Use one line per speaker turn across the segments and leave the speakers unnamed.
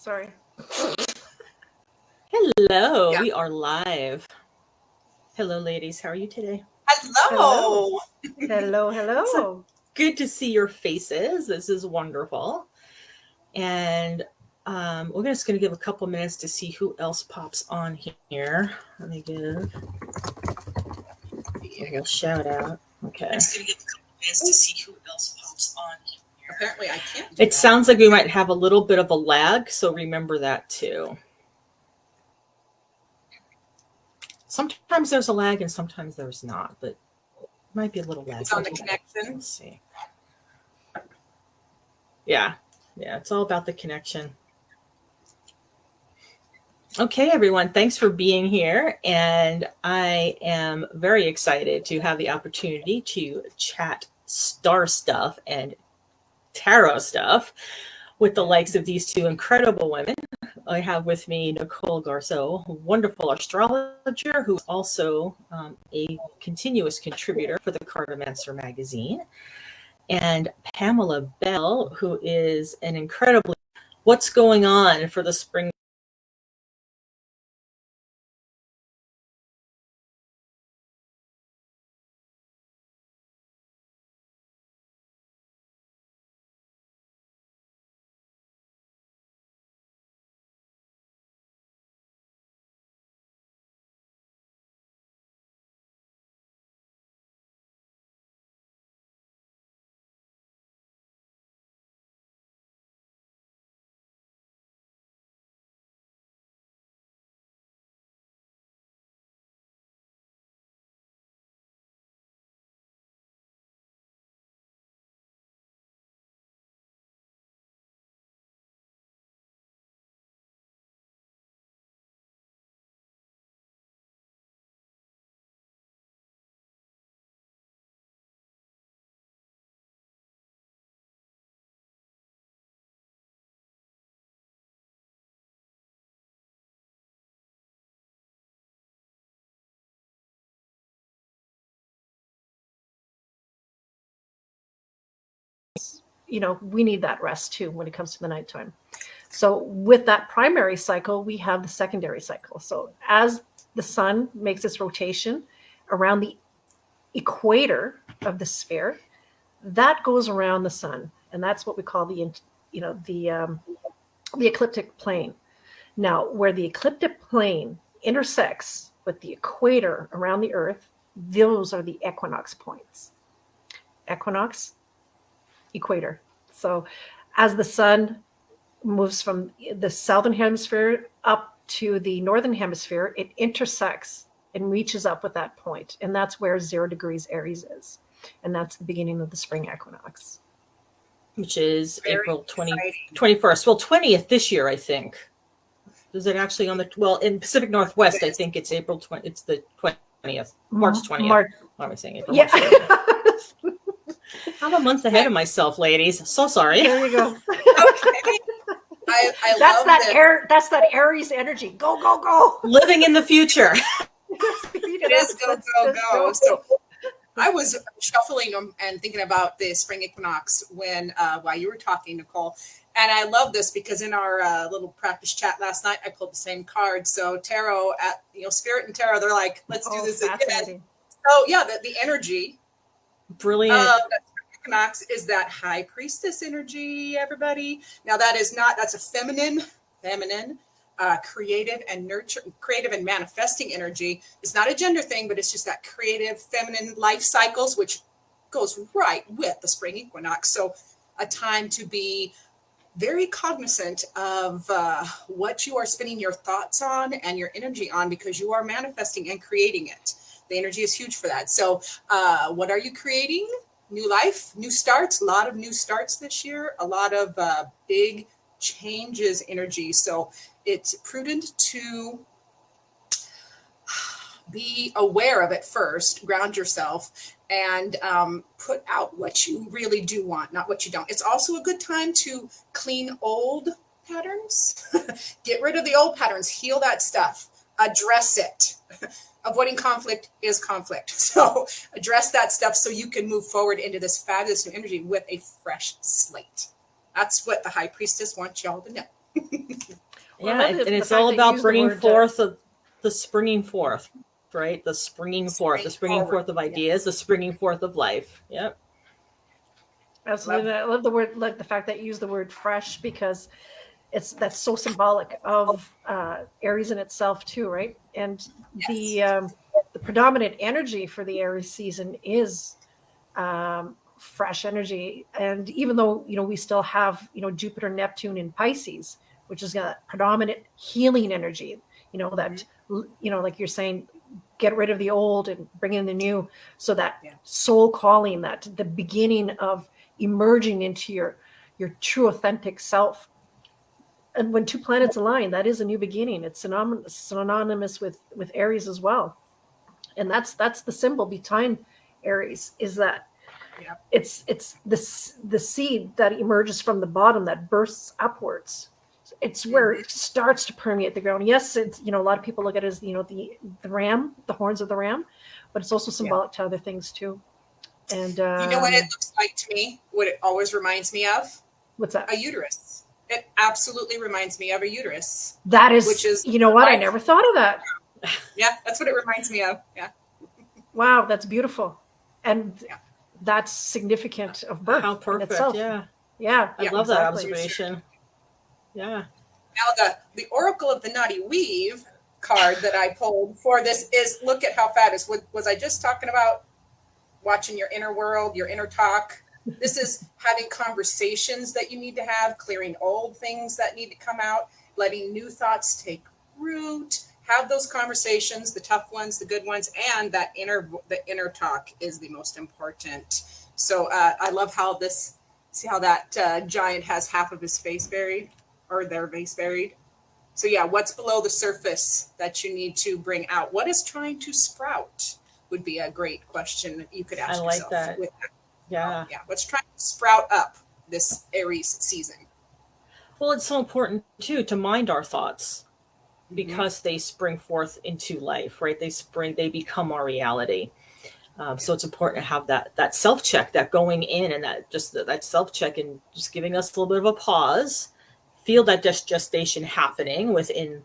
Sorry.
Hello, we are live. Hello, ladies. How are you today?
Hello.
Hello, hello.
So good to see your faces. This is wonderful. And we're just going to give a couple minutes to see who else pops on here. Let me give a little shout out. Okay. I'm just going to give a couple minutes to see who else pops on here.
Apparently I can't.
It sounds like we might have a little bit of a lag, so remember that too. Sometimes there's a lag and sometimes there's not, but it might be a little lag.
It's on the connection.
Let's see. Yeah, it's all about the connection. Okay, everyone, thanks for being here. And I am very excited to have the opportunity to chat star stuff and tarot stuff with the likes of these two incredible women. I have with me Nicole Garceau, a wonderful astrologer who's also a continuous contributor for the Cartomancer magazine, and Pamela Bell, who is an incredibly what's going on for the spring.
We need that rest too when it comes to the nighttime. So with that primary cycle, we have the secondary cycle. So as the sun makes its rotation around the equator of the sphere, that goes around the sun, and that's what we call the ecliptic plane. Now, where the ecliptic plane intersects with the equator around the Earth, those are the equinox points. Equinox, equator. So as the sun moves from the southern hemisphere up to the northern hemisphere, it intersects and reaches up with that point. And that's where 0 degrees Aries is. And that's the beginning of the spring equinox.
Which is April 21st. Well, 20th this year, I think. Is it actually on in Pacific Northwest, I think it's April 20th. It's the 20th. March 20th. What am I saying? April,
yeah.
I'm a month ahead of myself, ladies. So sorry.
There you go.
Okay. I
that's
love
that that's that Aries energy. Go, go, go.
Living in the future.
It is go. So I was shuffling them and thinking about the spring equinox while you were talking, Nicole. And I love this because in our little practice chat last night, I pulled the same card. So tarot, Spirit and tarot, they're like, let's do this again. So yeah, the energy.
Brilliant.
That equinox is that high priestess energy, everybody. Now that's a feminine, creative and manifesting energy. It's not a gender thing, but it's just that creative feminine life cycles, which goes right with the spring equinox. So a time to be very cognizant of what you are spending your thoughts on and your energy on, because you are manifesting and creating it. The energy is huge for that. So what are you creating? New life, new starts, a lot of new starts this year, a lot of big changes energy. So it's prudent to be aware of it first, ground yourself, and put out what you really do want, not what you don't. It's also a good time to clean old patterns, get rid of the old patterns, heal that stuff, address it. Avoiding conflict is conflict. So address that stuff so you can move forward into this fabulous new energy with a fresh slate. That's what the high priestess wants y'all to know.
Well, I
Yeah,
love
and
the
it's
fact
all
that you
about
use the
bringing
word,
forth the springing forth, right? The springing forth,
Spring
the springing
forward.
forth of
Yeah.
ideas, the springing forth of life. Yep.
absolutely. I love the word, like the fact that you use the word fresh, because that's so symbolic of Aries in itself too, right? And
Yes.
the predominant energy for the Aries season is fresh energy. And even though we still have Jupiter, Neptune in Pisces, which is a predominant healing energy, that like you're saying, get rid of the old and bring in the new. So that
Yeah.
soul calling, that the beginning of emerging into your true authentic self. And when two planets align, that is a new beginning. It's synonymous with Aries as well. And that's the symbol behind Aries, is that
Yeah.
it's the seed that emerges from the bottom that bursts upwards. It's where it starts to permeate the ground. Yes, it's a lot of people look at it as the ram, the horns of the ram, but it's also
Yeah.
symbolic to other things too. And
You know what it looks like to me? What it always reminds me of?
what's that?
A uterus. It absolutely reminds me of a uterus,
That is,
which is
what? I
life.
never thought of that.
Yeah, that's what it reminds me of. Yeah.
Wow, that's beautiful. And
Yeah.
that's significant of birth
How
in
perfect.
itself.
Yeah.
Yeah,
I
Yeah,
love that
exactly.
observation. Yeah.
Now the Oracle of the Naughty Weave card that I pulled for this is, look at how fat it is. Was I just talking about watching your inner world, your inner talk? This is having conversations that you need to have, clearing old things that need to come out, letting new thoughts take root. Have those conversations, the tough ones, the good ones, and the inner talk is the most important. So I love how see how that giant has half of his face buried, or their face buried. So yeah, what's below the surface that you need to bring out? What is trying to sprout would be a great question that you could ask
I like
yourself.
that.
With that.
Yeah.
Yeah, what's trying to sprout up this Aries season?
Well, it's so important too to mind our thoughts, because they spring forth into life, right? They become our reality. So it's important to have that self check, that going in, and that self check, and just giving us a little bit of a pause, feel that gestation happening within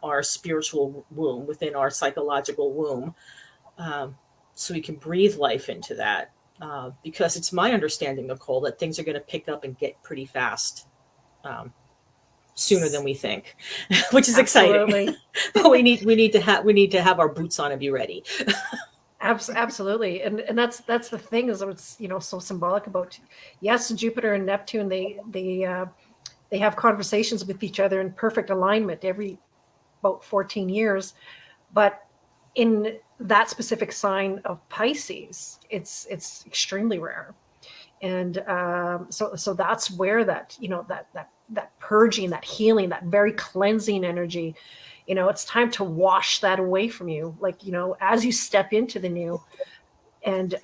our spiritual womb, within our psychological womb, so we can breathe life into that. Because it's my understanding, Nicole, that things are going to pick up and get pretty fast. Sooner than we think, which is
Absolutely.
exciting. But we need to have our boots on and be ready.
Absolutely. And that's the thing, is what's so symbolic about, yes, Jupiter and Neptune, they have conversations with each other in perfect alignment every about 14 years. But in that specific sign of Pisces, it's extremely rare. And so that's where that that purging, that healing, that very cleansing energy, it's time to wash that away from you, like as you step into the new. And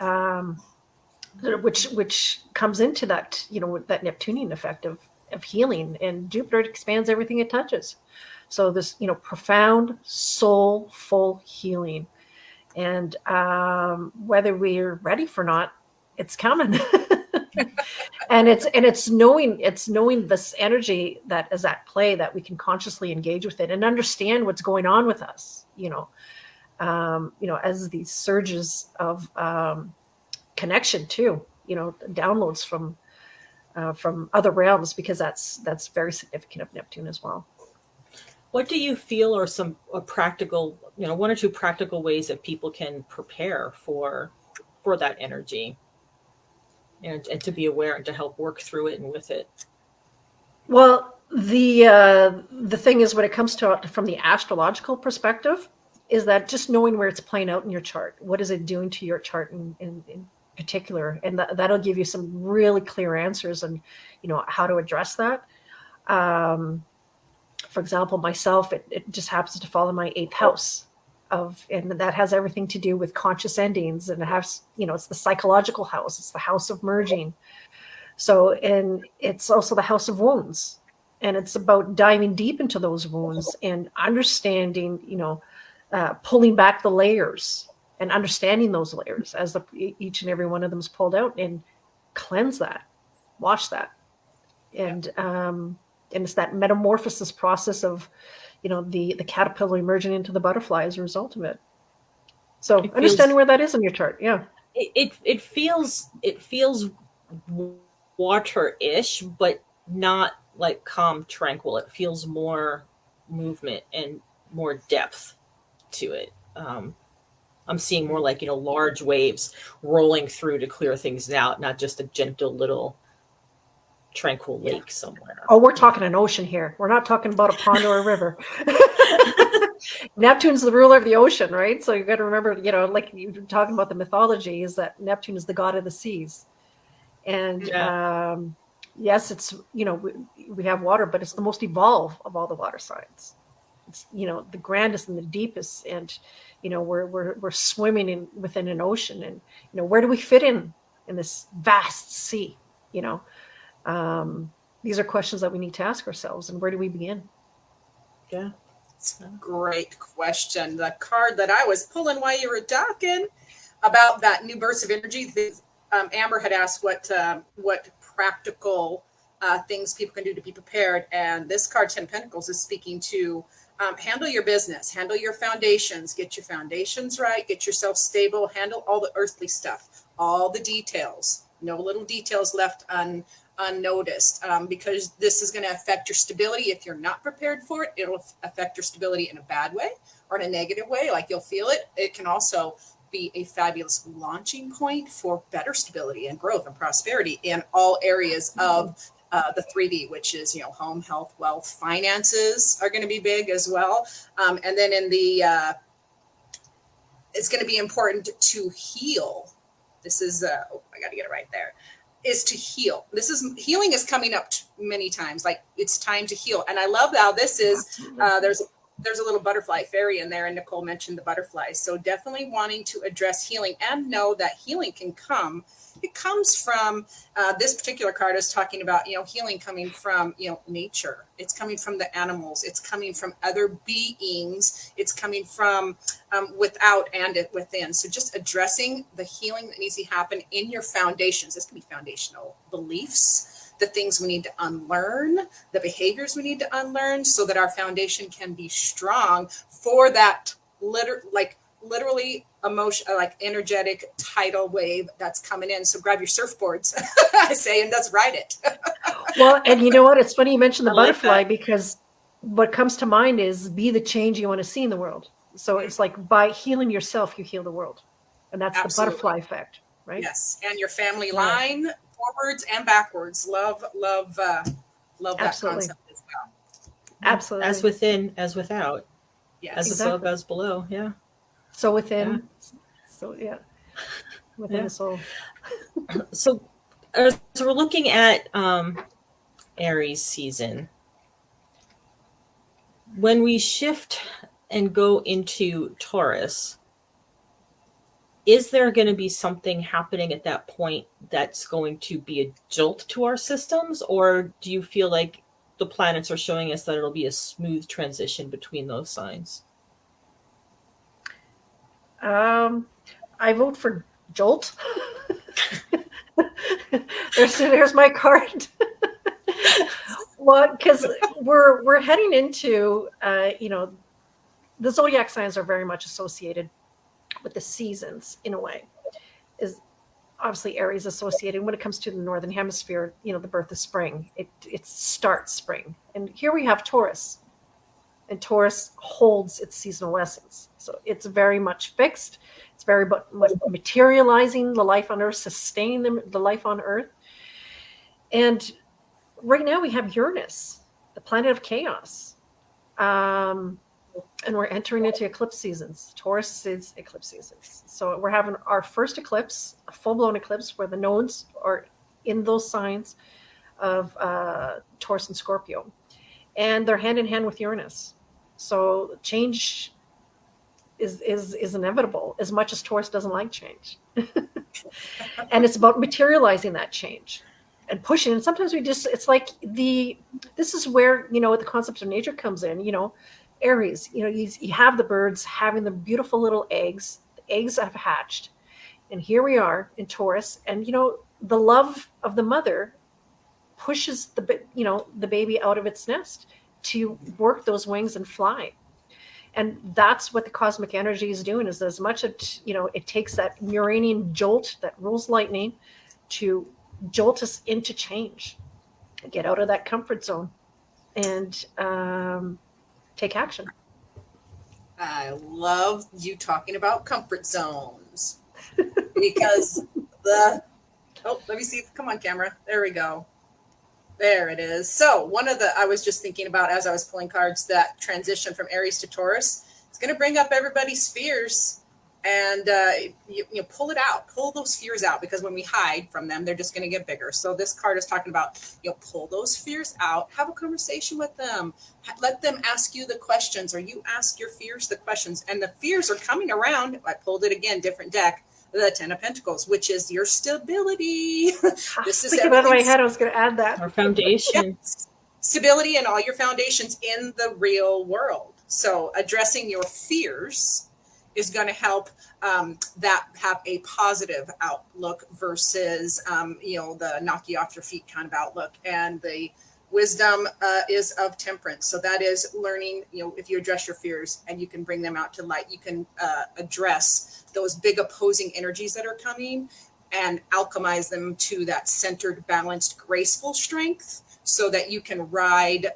which comes into that that Neptunian effect of healing, and Jupiter expands everything it touches. So this profound soulful healing. And whether we're ready for not, it's coming. And it's knowing this energy that is at play, that we can consciously engage with it and understand what's going on with us, as these surges of connection too, downloads from other realms, because that's very significant of Neptune as well.
What do you feel are some practical, one or two practical ways that people can prepare for that energy, and to be aware and to help work through it and with it?
Well, the thing is, when it comes to from the astrological perspective, is that just knowing where it's playing out in your chart, what is it doing to your chart in particular, and that'll give you some really clear answers, and how to address that. For example, myself, it just happens to fall in my 8th house and that has everything to do with conscious endings, and it has, it's the psychological house, it's the house of merging. So, and it's also the house of wounds, and it's about diving deep into those wounds and understanding, pulling back the layers and understanding those layers as each and every one of them is pulled out, and cleanse that, wash that. And And it's that metamorphosis process of, the caterpillar emerging into the butterfly as a result of it. So understanding where that is in your chart. Yeah.
It feels water-ish, but not like calm, tranquil. It feels more movement and more depth to it. I'm seeing more like, large waves rolling through to clear things out, not just a gentle little tranquil lake somewhere.
Oh, we're talking an ocean here. We're not talking about a pond or a river. Neptune's the ruler of the ocean, right? So you got to remember, like you're talking about the mythology, is that Neptune is the god of the seas. And yes, it's, we have water, but it's the most evolved of all the water signs. It's, the grandest and the deepest. And, we're swimming within an ocean. And, where do we fit in this vast sea? These are questions that we need to ask ourselves. And where do we begin?
Yeah.
It's a great question. The card that I was pulling while you were talking about that new burst of energy, Amber had asked what practical things people can do to be prepared. And this card, 10 Pentacles, is speaking to handle your business, handle your foundations, get your foundations right, get yourself stable, handle all the earthly stuff, all the details, no little details left unnoticed, because this is going to affect your stability. If you're not prepared for it, it'll affect your stability in a bad way or in a negative way, like you'll feel it. It can also be a fabulous launching point for better stability and growth and prosperity in all areas of the 3D, which is, home, health, wealth, finances are going to be big as well. And then in the, it's going to be important to heal. This is, I got to get it right there, is to heal. Healing is coming up many times. Like, it's time to heal. And I love how this is, there's a little butterfly fairy in there, and Nicole mentioned the butterflies. So definitely wanting to address healing and know that healing can come. It comes from, this particular card is talking about, healing coming from, nature. It's coming from the animals. It's coming from other beings. It's coming from without and within. So just addressing the healing that needs to happen in your foundations. This can be foundational beliefs, the things we need to unlearn, the behaviors we need to unlearn, so that our foundation can be strong for that literally emotion, like energetic tidal wave that's coming in. So grab your surfboards, I say, and let's ride it.
Well, and you know what? It's funny you mentioned the butterfly,
that.
because what comes to mind is be the change you want to see in the world. So it's like, by healing yourself, you heal the world. And that's
Absolutely.
The butterfly effect, right?
Yes. And your family line, forwards and backwards. Love that concept as well.
Absolutely.
As within, as without.
Yes.
As above, as below. Yeah.
So within. Yeah. Within the soul.
So as we're looking at Aries season, when we shift and go into Taurus, is there going to be something happening at that point that's going to be a jolt to our systems? Or do you feel like the planets are showing us that it'll be a smooth transition between those signs?
I vote for jolt. There's my card. Well, because we're heading into, the zodiac signs are very much associated with the seasons in a way. Is obviously Aries associated when it comes to the northern hemisphere, the birth of spring. It starts spring. And here we have Taurus. And Taurus holds its seasonal essence. So it's very much fixed. It's very much materializing the life on Earth, sustaining the life on Earth. And right now we have Uranus, the planet of chaos. And we're entering into eclipse seasons. Taurus is eclipse seasons. So we're having our first eclipse, a full-blown eclipse, where the nodes are in those signs of Taurus and Scorpio. And they're hand in hand with Uranus. So change is inevitable, as much as Taurus doesn't like change. And it's about materializing that change and pushing. And sometimes it's like this is where, the concept of nature comes in, Aries, you have the birds having the beautiful little eggs. The eggs have hatched. And here we are in Taurus. And, the love of the mother pushes the baby out of its nest to work those wings and fly. And that's what the cosmic energy is doing, is as much as, it takes that Uranian jolt that rules lightning to jolt us into change, get out of that comfort zone, and take action.
I love you talking about comfort zones because let me see. Come on, camera. There we go. There it is. So I was just thinking about, as I was pulling cards, that transition from Aries to Taurus. It's going to bring up everybody's fears, and you pull it out, pull those fears out, because when we hide from them, they're just going to get bigger. So this card is talking about, pull those fears out, have a conversation with them, let them ask you the questions, or you ask your fears the questions, and the fears are coming around. I pulled it again, different deck. The Ten of Pentacles, which is your stability. This is
thinking out of my head. I was going to add that.
Our foundation.
Yep. Stability and all your foundations in the real world. So addressing your fears is going to help that have a positive outlook versus, the knock you off your feet kind of outlook. And the wisdom is of temperance. So that is learning, if you address your fears and you can bring them out to light, you can address those big opposing energies that are coming and alchemize them to that centered, balanced, graceful strength, so that you can ride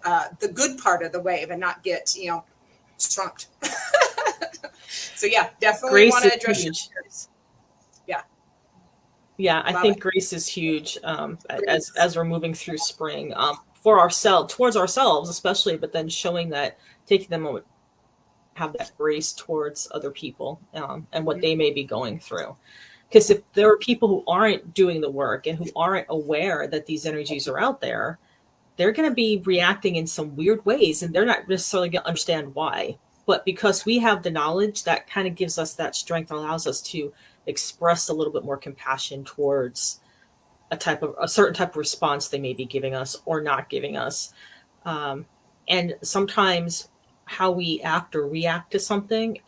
the good part of the wave and not get, strumped. So yeah, definitely want to address your fears.
Yeah, I think grace is huge as we're moving through spring, for ourselves, towards ourselves especially, but then showing that, taking the moment, have that grace towards other people and what they may be going through. Because if there are people who aren't doing the work and who aren't aware that these energies are out there, they're going to be reacting in some weird ways, and they're not necessarily going to understand why. But because we have the knowledge, that kind of gives us that strength, allows us to express a little bit more compassion towards a certain type of response they may be giving us or not giving us. And sometimes how we act or react to something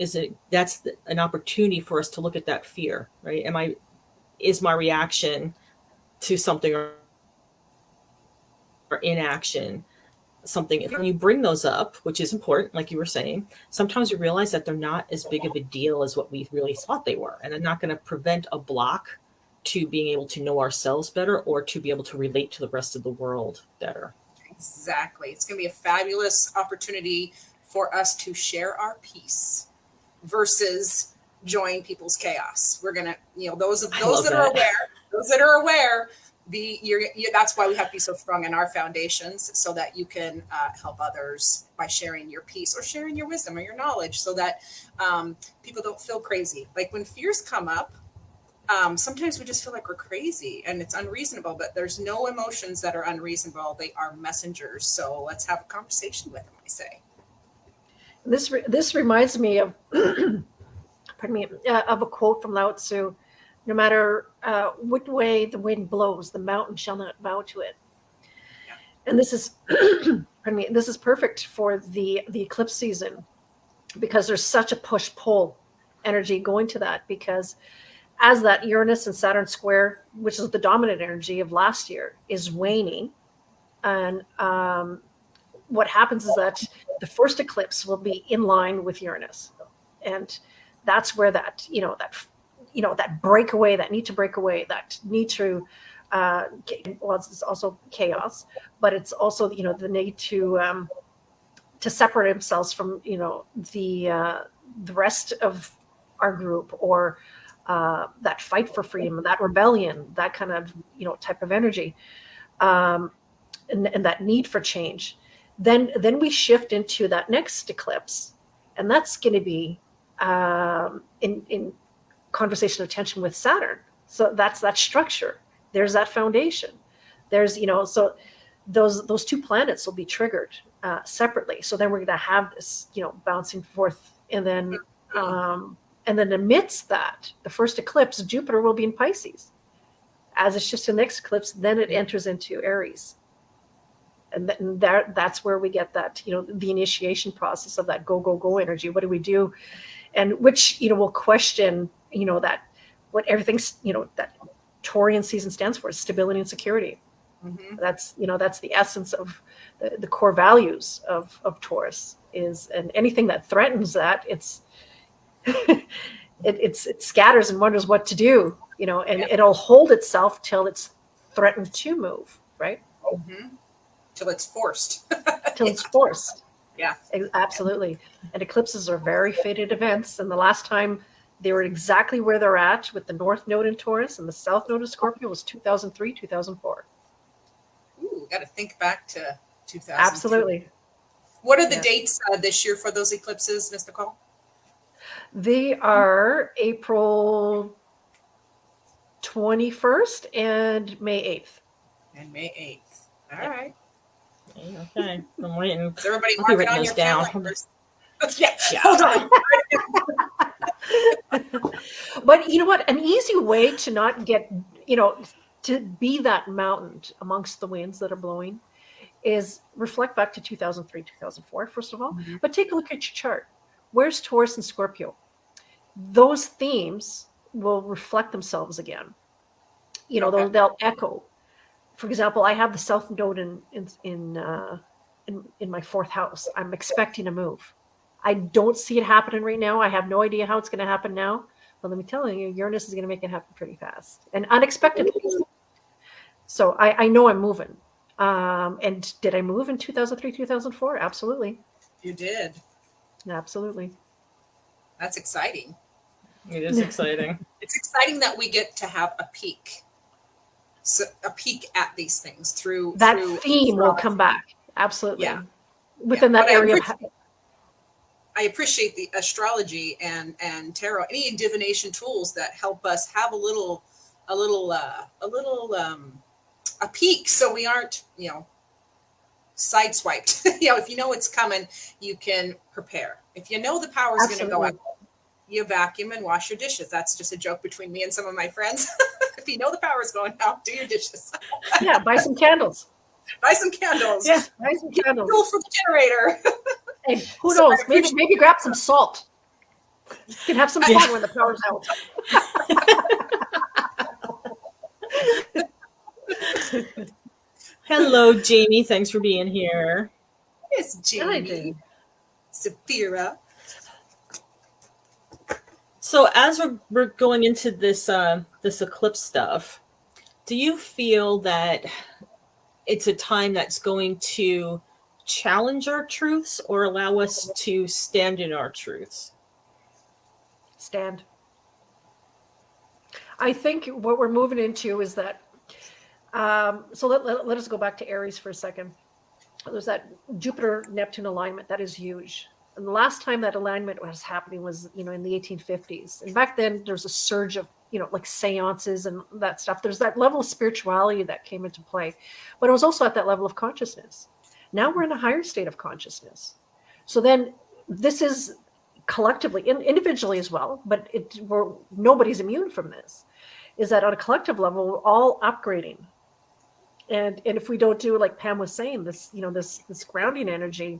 that's an opportunity for us to look at that fear, right? Is my reaction to something or inaction something? If you bring those up, which is important, like you were saying, sometimes we realize that they're not as big of a deal as what we really thought they were, and they're not going to prevent a block to being able to know ourselves better or to be able to relate to the rest of the world better.
Exactly. It's going to be a fabulous opportunity for us to share our peace versus join people's chaos. We're going to, those that are aware, that's why we have to be so strong in our foundations, so that you can help others by sharing your peace or sharing your wisdom or your knowledge, so that people don't feel crazy. Like when fears come up, sometimes we just feel like we're crazy and it's unreasonable, but there's no emotions that are unreasonable. They are messengers. So let's have a conversation with them, I say.
This reminds me of, pardon me, of a quote from Lao Tzu: "No matter which way the wind blows, the mountain shall not bow to it." Yeah. And this is, pardon me, this is perfect for the eclipse season, because there's such a push-pull energy going to that, because as that Uranus and Saturn square, which is the dominant energy of last year, is waning, and what happens is that the first eclipse will be in line with Uranus, and that's where that that breakaway, that need to break away, that need to it's also chaos, but it's also the need to separate themselves from the rest of our group, or that fight for freedom, that rebellion, that kind of type of energy, and that need for change. Then we shift into that next eclipse, and that's going to be in conversation of tension with Saturn. So that's that structure. There's that foundation. There's so those two planets will be triggered separately. So then we're going to have this bouncing forth, and then amidst that, the first eclipse, Jupiter will be in Pisces. As it shifts to the next eclipse, then it enters into Aries. And that's where we get that, the initiation process of that go energy. What do we do? And which, will question, that what everything's, that Taurian season stands for, stability and security.
Mhm.
That's the essence of the core values of Taurus is, and anything that threatens that, it scatters and wonders what to do, and
Yeah.
it'll hold itself till it's threatened to move, right?
Mhm. Till it's forced.
Till it's forced.
Yeah.
Absolutely. And eclipses are very fated events. And the last time they were exactly where they're at with the North Node in Taurus and the South Node of Scorpio was 2003, 2004.
Ooh, got to think back to 2003.
Absolutely.
What are the
Yeah.
dates this year for those eclipses, Ms. Nicole?
They are April 21st and May 8th.
And May 8th. All right.
Okay, I'm waiting.
Is everybody
I'll be
mark it
writing
on
those
your
down.
calendars? Yeah.
Yeah.
Hold on.
But you know what? An easy way to not get, to be that mountain amongst the winds that are blowing is reflect back to 2003, 2004, first of all,
Mhm.
but take a look at your chart. Where's Taurus and Scorpio? Those themes will reflect themselves again.
Okay.
They'll echo. For example, I have the South Node in my fourth house. I'm expecting a move. I don't see it happening right now. I have no idea how it's going to happen now. But let me tell you, Uranus is going to make it happen pretty fast and unexpectedly. So I know I'm moving. And did I move in 2003, 2004? Absolutely.
You did.
Absolutely.
That's exciting.
It is exciting.
It's exciting that we get to have a peek. So a peek at these things through
That
through
theme will
astrology.
come back. Absolutely.
Yeah.
Within
Yeah.
that
But
area of
I appreciate the astrology and tarot, any divination tools that help us have a peek, so we aren't sideswiped. If you know it's coming, you can prepare. If you know the power is going to go out, you vacuum and wash your dishes. That's just a joke between me and some of my friends. If you know the power is going out, do your dishes.
Yeah, buy some candles.
Buy some candles.
Yeah, buy some candles.
Fuel for the generator.
Hey, who
So I
knows?
appreciate-
Maybe grab some salt. You can have some fun when the power's out.
Hello, Jamie. Thanks for being here.
Yes,
I
Jamie.
do.
Sapphira.
So as we're going into this this eclipse stuff, do you feel that it's a time that's going to challenge our truths or allow us to stand in our truths?
Stand. I think what we're moving into is that. So let us go back to Aries for a second. There's that Jupiter Neptune alignment that is huge. And the last time that alignment was happening was, in the 1850s. And back then there was a surge of, like seances and that stuff. There's that level of spirituality that came into play, but it was also at that level of consciousness. Now we're in a higher state of consciousness. So then this is collectively, individually as well, but nobody's immune from this, is that on a collective level, we're all upgrading. And if we don't do, like Pam was saying, this, this grounding energy,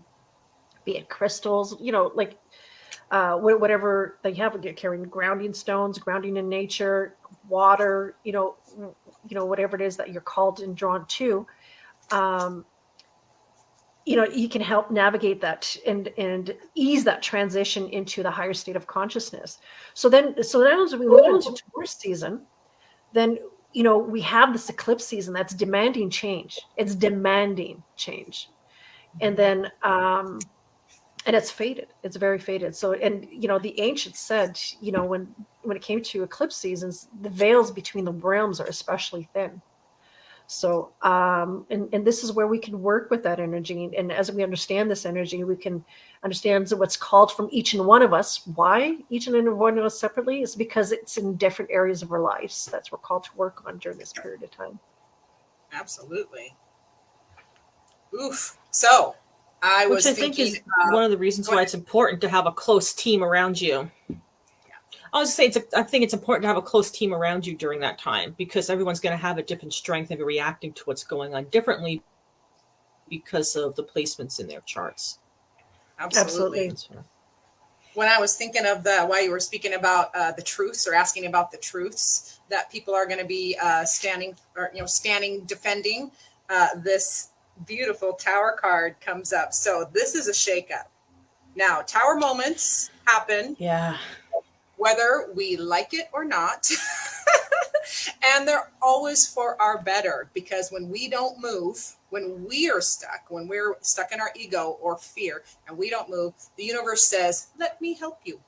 be it crystals, like whatever they have, carrying grounding stones, grounding in nature, water, whatever it is that you're called and drawn to, you can help navigate that and ease that transition into the higher state of consciousness. So now as we move into Taurus season, then we have this eclipse season that's demanding change. It's demanding change. And then and it's fated. It's very fated. So, and the ancients said, when it came to eclipse seasons, the veils between the realms are especially thin. So, and this is where we can work with that energy. And as we understand this energy, we can understand what's called from each and one of us. Why each and one of us separately is because it's in different areas of our lives. That's what we're called to work on during this period of time.
Absolutely. Oof. So I was
Which I think is one of the reasons why it's important to have a close team around you. I was saying, I think it's important to have a close team around you during that time, because everyone's going to have a different strength and be reacting to what's going on differently because of the placements in their charts.
Absolutely. When I was thinking of while you were speaking about the truths, or asking about the truths that people are going to be standing, defending, this beautiful Tower card comes up. So this is a shakeup. Now, Tower moments happen.
Yeah.
Whether we like it or not. And they're always for our better, because when we don't move, when we're stuck in our ego or fear and we don't move, the universe says, let me help you.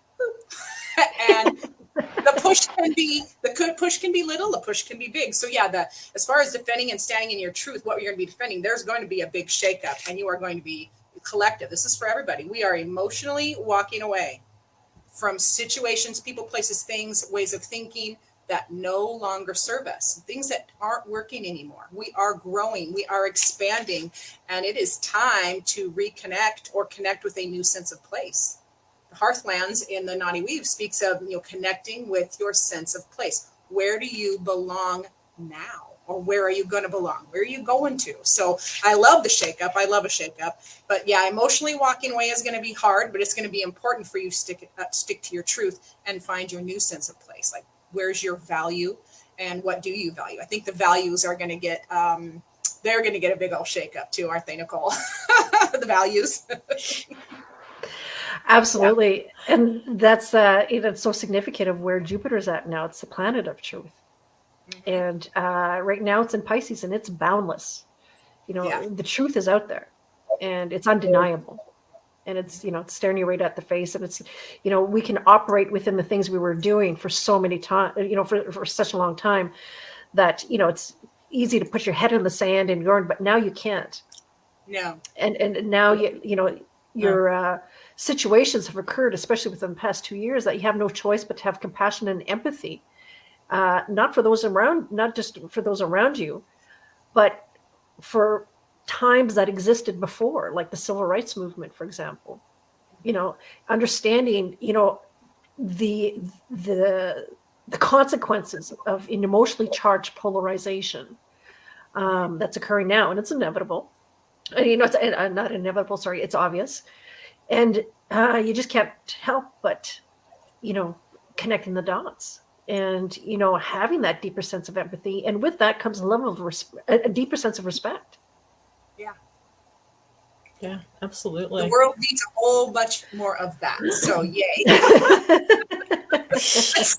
And the push can be little, the push can be big. So yeah, as far as defending and standing in your truth, what you're going to be defending, there's going to be a big shakeup, and you are going to be collective. This is for everybody. We are emotionally walking away from situations, people, places, things, ways of thinking that no longer serve us, things that aren't working anymore. We are growing, we are expanding, and it is time to reconnect or connect with a new sense of place. The Hearthlands in the Naughty Weave speaks of, connecting with your sense of place. Where do you belong now? Or where are you going to belong? Where are you going to? So I love the shakeup. I love a shakeup. But yeah, emotionally walking away is going to be hard, but it's going to be important for you to stick to your truth and find your new sense of place. Like, where's your value and what do you value? I think the values are going to get, they're going to get a big old shakeup too, aren't they, Nicole? The values.
Absolutely. Yeah. And that's it's so significant of where Jupiter's at now. It's the planet of truth. And right now it's in Pisces, and it's boundless. The truth is out there, and it's undeniable. And it's, it's staring you right at the face. And it's, we can operate within the things we were doing for so many times, for such a long time that, it's easy to put your head in the sand and ignore, but now you can't.
No.
And now, your situations have occurred, especially within the past 2 years, that you have no choice but to have compassion and empathy. Not just for those around you, but for times that existed before, like the civil rights movement, for example. Understanding, the consequences of an emotionally charged polarization that's occurring now, and it's inevitable. And, it's not inevitable. Sorry, it's obvious, and you just can't help but, connecting the dots. And, having that deeper sense of empathy. And with that comes a level of a deeper sense of respect.
Yeah.
Yeah, absolutely.
The world needs a whole bunch more of that. So yay.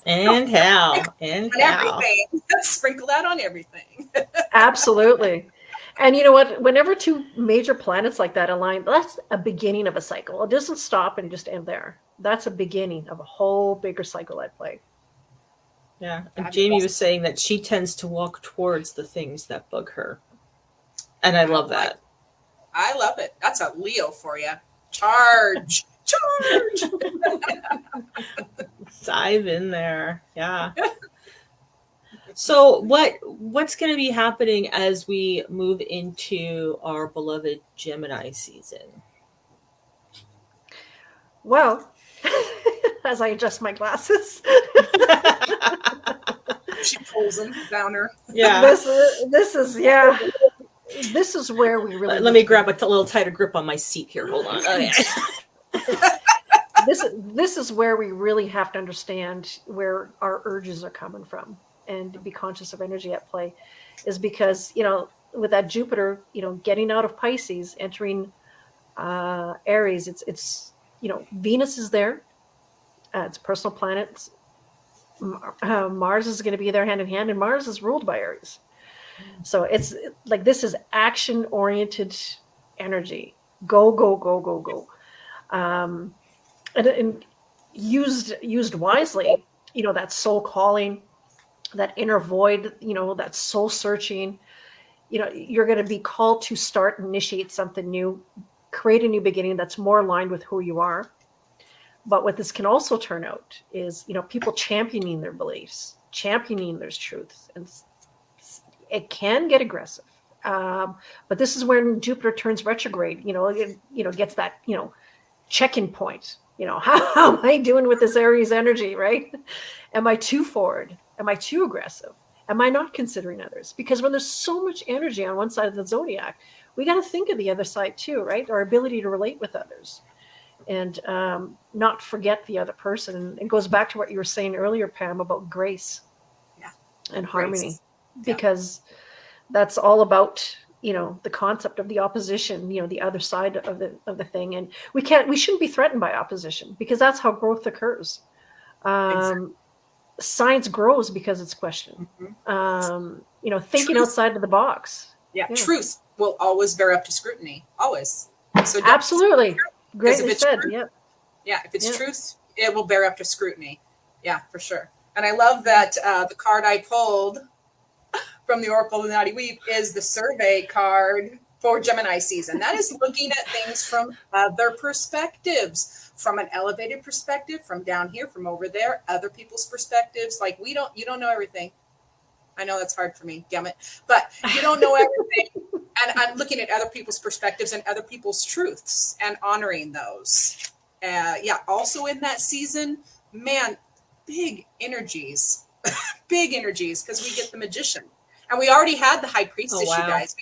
And how.
Everything. Sprinkle that on everything.
Absolutely. And you know what? Whenever two major planets like that align, that's a beginning of a cycle. It doesn't stop and just end there. That's a beginning of a whole bigger cycle at play.
Yeah, and Jamie was saying that she tends to walk towards the things that bug her. And I love that.
I love it. That's a Leo for you. Charge. Charge.
Dive in there. Yeah. So what's going to be happening as we move into our beloved Gemini season?
Well, as I adjust my glasses.
She pulls them down her.
Yeah.
This is where we really.
Let me grab a little tighter grip on my seat here. Hold on. Okay.
This is where we really have to understand where our urges are coming from, and be conscious of energy at play, is because with that Jupiter, getting out of Pisces, entering Aries, it's Venus is there. It's a personal planet. Mars is going to be there hand in hand, and Mars is ruled by Aries. So it's like, this is action-oriented energy. Go, go, go, go, go. And used wisely, that soul calling, that inner void, that soul searching, you're going to be called to start, initiate something new, create a new beginning that's more aligned with who you are. But what this can also turn out is, people championing their beliefs, championing their truths, and it can get aggressive. But this is when Jupiter turns retrograde. It gets that check-in point. How am I doing with this Aries energy? Right? Am I too forward? Am I too aggressive? Am I not considering others? Because when there's so much energy on one side of the zodiac, we got to think of the other side too, right? Our ability to relate with others. And not forget the other person. And it goes back to what you were saying earlier, Pam, about grace and harmony, because that's all about, the concept of the opposition, the other side of the thing. And we shouldn't be threatened by opposition, because that's how growth occurs.
Exactly.
Science grows because it's questioned. Thinking
Truth.
outside of the box.
Yeah, truth will always bear up to scrutiny. Always. So don't
Absolutely.
because
Greatly
if it's
said.
truth,
Yeah.
if it's truth, it will bear up to scrutiny. Yeah, for sure. And I love that the card I pulled from the Oracle of the Naughty Week is the survey card for Gemini season. That is looking at things from other perspectives, from an elevated perspective, from down here, from over there, other people's perspectives. Like you don't know everything. I know that's hard for me, damn it. But you don't know everything. And I'm looking at other people's perspectives and other people's truths and honoring those. Also in that season, man, big energies, because we get the Magician. And we already had the High Priestess, you guys.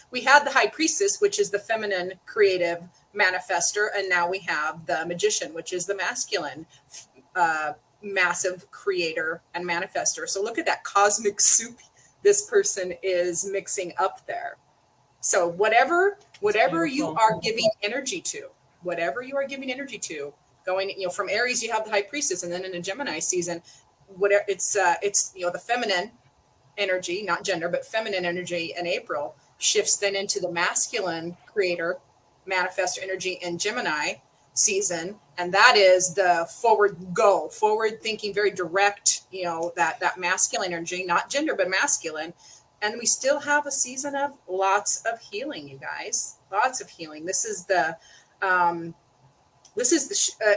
We had the High Priestess, which is the feminine creative manifester. And now we have the Magician, which is the masculine massive creator and manifester. So look at that cosmic soup this person is mixing up there. So whatever you are giving energy to, going, from Aries, you have the High Priestess, and then in a Gemini season, whatever it's the feminine energy, not gender, but feminine energy in April shifts then into the masculine creator manifestor energy in Gemini season. And that is the forward thinking, very direct, that masculine energy, not gender, but masculine. And we still have a season of lots of healing, you guys, lots of healing. This is the,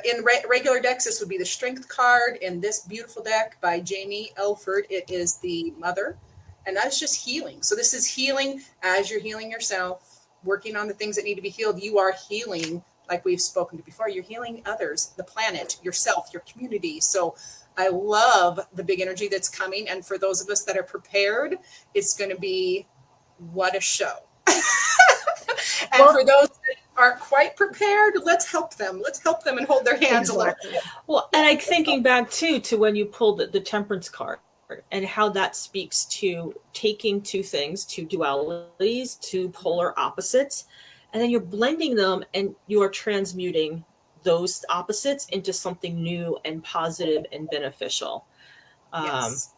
in regular decks, this would be the Strength card. In this beautiful deck by Jamie Elford, it is the Mother. And that's just healing. So this is healing as you're healing yourself, working on the things that need to be healed. You are healing, like we've spoken to before. You're healing others, the planet, yourself, your community. So I love the big energy that's coming. And for those of us that are prepared, it's going to be what a show. For those that aren't quite prepared, let's help them. Let's help them and hold their hands a little.
Well, and I'm thinking back too to when you pulled the Temperance card and how that speaks to taking two things, two dualities, two polar opposites, and then you're blending them and you are transmuting those opposites into something new and positive and beneficial.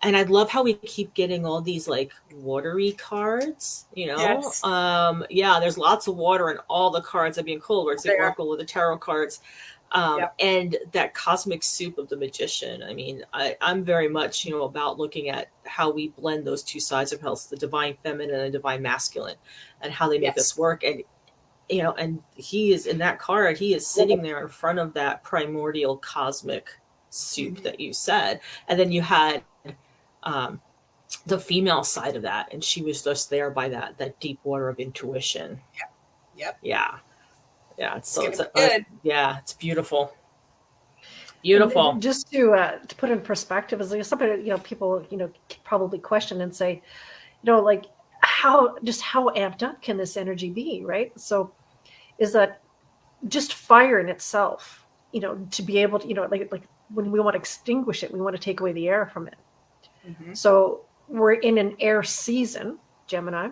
And I love how we keep getting all these like watery cards,
Yes.
There's lots of water in all the cards that are being pulled, where it's the Oracle of the Tarot cards. And that cosmic soup of the Magician. I mean, I'm very much, about looking at how we blend those two sides of health, the divine feminine and divine masculine, and how they make us work. And, and he is in that card, he is sitting there in front of that primordial cosmic soup that you said. And then you had the female side of that, and she was just there by that deep water of intuition. It's beautiful.
And just to put in perspective, is like something people probably question and say, how amped up can this energy be, right? So is that just fire in itself, to be able to, like when we want to extinguish it, we want to take away the air from it. So we're in an air season, Gemini,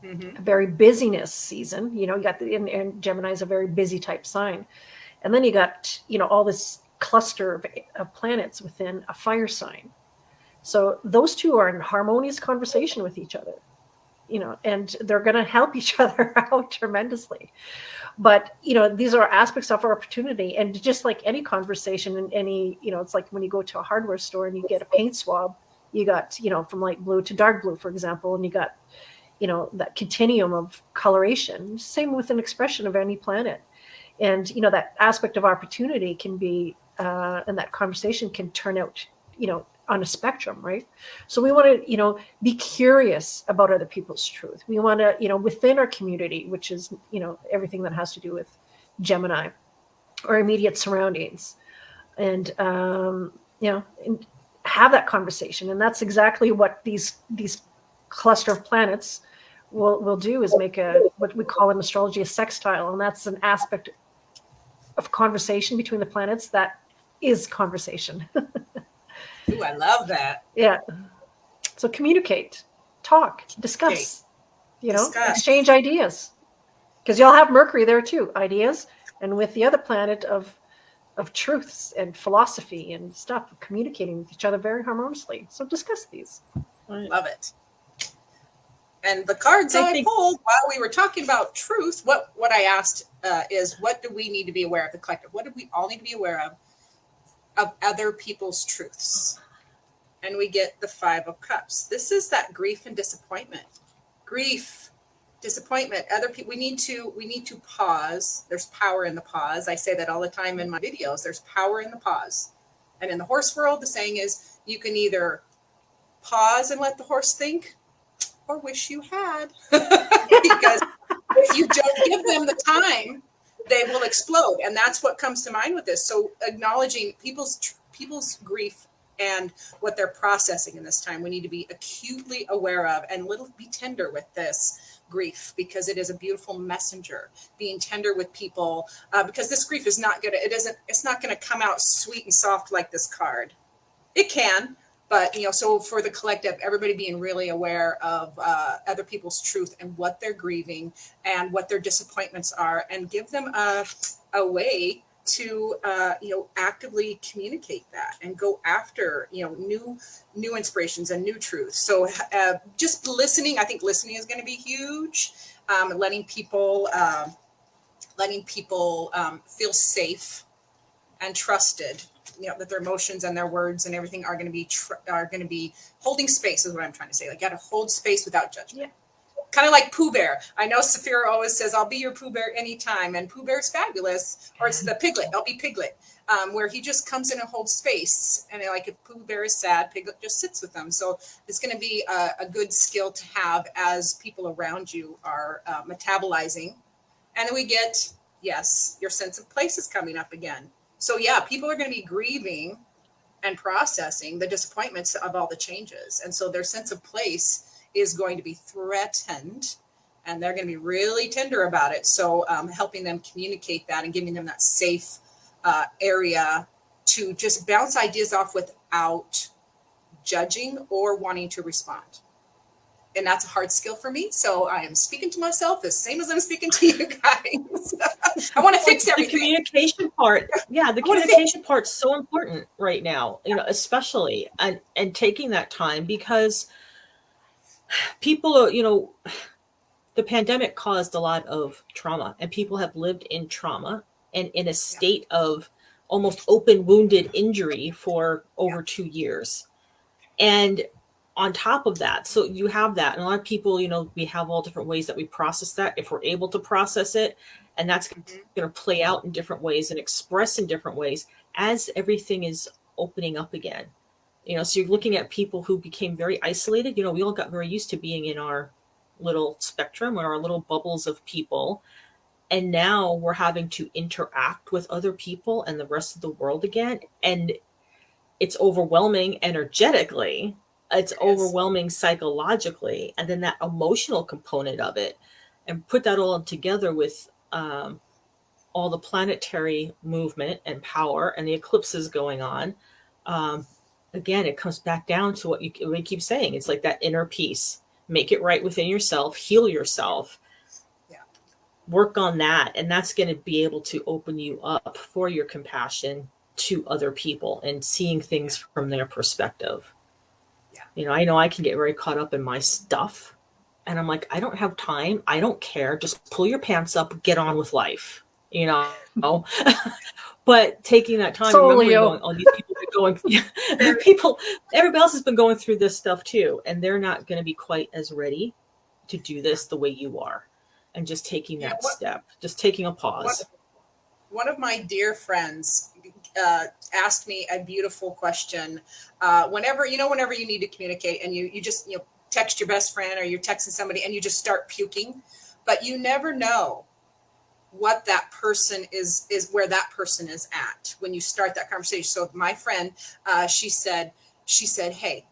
a very busyness season. You got and Gemini is a very busy type sign. And then you got, all this cluster of planets within a fire sign. So those two are in harmonious conversation with each other, and they're going to help each other out tremendously. But, these are aspects of our opportunity. And just like any conversation and any, it's like when you go to a hardware store and you get a paint swab, you got, from light blue to dark blue, for example, and you got, that continuum of coloration. Same with an expression of any planet. And, that aspect of opportunity can be, and that conversation can turn out, on a spectrum, right? So we want to, be curious about other people's truth. We want to, within our community, which is, everything that has to do with Gemini, our immediate surroundings, and, and have that conversation. And that's exactly what these cluster of planets will do, is make what we call in astrology a sextile. And that's an aspect of conversation between the planets that is conversation.
Ooh, I love that.
Yeah. So communicate, talk, discuss.
Discuss.
exchange ideas. Because y'all have Mercury there too, ideas. And with the other planet of truths and philosophy and stuff, communicating with each other very harmoniously. So discuss these.
Love it. And the cards I pulled while we were talking about truth, what I asked is, what do we need to be aware of, the collective? What do we all need to be aware of other people's truths? And we get the 5 of Cups. This is that grief and disappointment. Grief, disappointment. Other people, we need to pause. There's power in the pause. I say that all the time in my videos. There's power in the pause. And in the horse world, the saying is, you can either pause and let the horse think, or wish you had. Because if you don't give them the time, they will explode. And that's what comes to mind with this. So acknowledging people's grief and what they're processing in this time, we need to be acutely aware of, and be tender with this grief, because it is a beautiful messenger. Being tender with people, because this grief is not it's not gonna come out sweet and soft like this card. It can, but so for the collective, everybody being really aware of other people's truth and what they're grieving and what their disappointments are, and give them a way to actively communicate that and go after new inspirations and new truths. So just listening, I think listening is going to be huge. Letting people feel safe and trusted, that their emotions and their words and everything are going to be holding space, is what I'm trying to say. Like, got to hold space without judgment. Yeah. Kind of like Pooh Bear. I know Saphira always says, I'll be your Pooh Bear anytime. And Pooh Bear's fabulous. Or it's the Piglet. I'll be Piglet. Where he just comes in and holds space. And like, if Pooh Bear is sad, Piglet just sits with them. So it's going to be a good skill to have as people around you are metabolizing. And then we get, yes, your sense of place is coming up again. So yeah, people are going to be grieving and processing the disappointments of all the changes. And so their sense of place is going to be threatened, and they're going to be really tender about it. So helping them communicate that and giving them that safe area to just bounce ideas off without judging or wanting to respond. And that's a hard skill for me. So I am speaking to myself the same as I'm speaking to you guys. I want to fix everything.
The communication part. Yeah, the communication part's so important right now, especially and taking that time, because people are, the pandemic caused a lot of trauma, and people have lived in trauma and in a state of almost open wounded injury for over 2 years. And on top of that, so you have that, and a lot of people, we have all different ways that we process that, if we're able to process it, and that's going to play out in different ways and express in different ways as everything is opening up again. So you're looking at people who became very isolated. We all got very used to being in our little spectrum or our little bubbles of people. And now we're having to interact with other people and the rest of the world again. And it's overwhelming energetically. It's overwhelming psychologically. And then that emotional component of it, and put that all together with all the planetary movement and power and the eclipses going on. Again, it comes back down to what we keep saying. It's like that inner peace. Make it right within yourself, heal yourself, work on that. And that's going to be able to open you up for your compassion to other people and seeing things from their perspective. Yeah. I know I can get very caught up in my stuff, and I'm like, I don't have time. I don't care. Just pull your pants up, get on with life, But taking that time, remembering all these people are going, everybody else has been going through this stuff too, and they're not going to be quite as ready to do this the way you are. And just taking that step, just taking a pause.
One of my dear friends asked me a beautiful question. Whenever you need to communicate, and you just text your best friend, or you're texting somebody and you just start puking, but you never know what that person is where that person is at when you start that conversation. So my friend, she said, hey,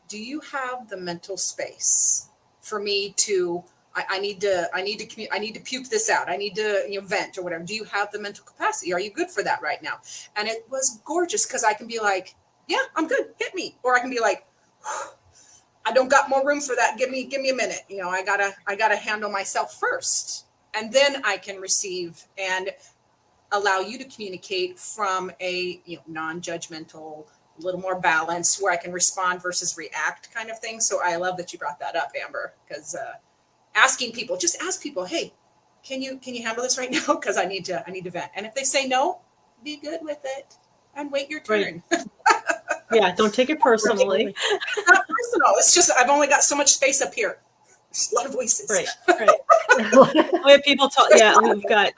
do you have the mental space for me to, I need to puke this out. I need to vent or whatever. Do you have the mental capacity? Are you good for that right now? And it was gorgeous, because I can be like, yeah, I'm good. Hit me. Or I can be like, I don't got more room for that. Give me a minute. You know, I gotta handle myself first, and then I can receive and allow you to communicate from a, you know, non-judgmental, a little more balanced, where I can respond versus react kind of thing. So I love that you brought that up, Amber, because asking people, just ask people, hey, can you handle this right now? Because I need to vent. And if they say no, be good with it and wait your turn.
Right. Yeah, don't take it personally.
It's not personal. It's just I've only got so much space up here. There's a lot of voices.
Right. We have people talk. Yeah, we've got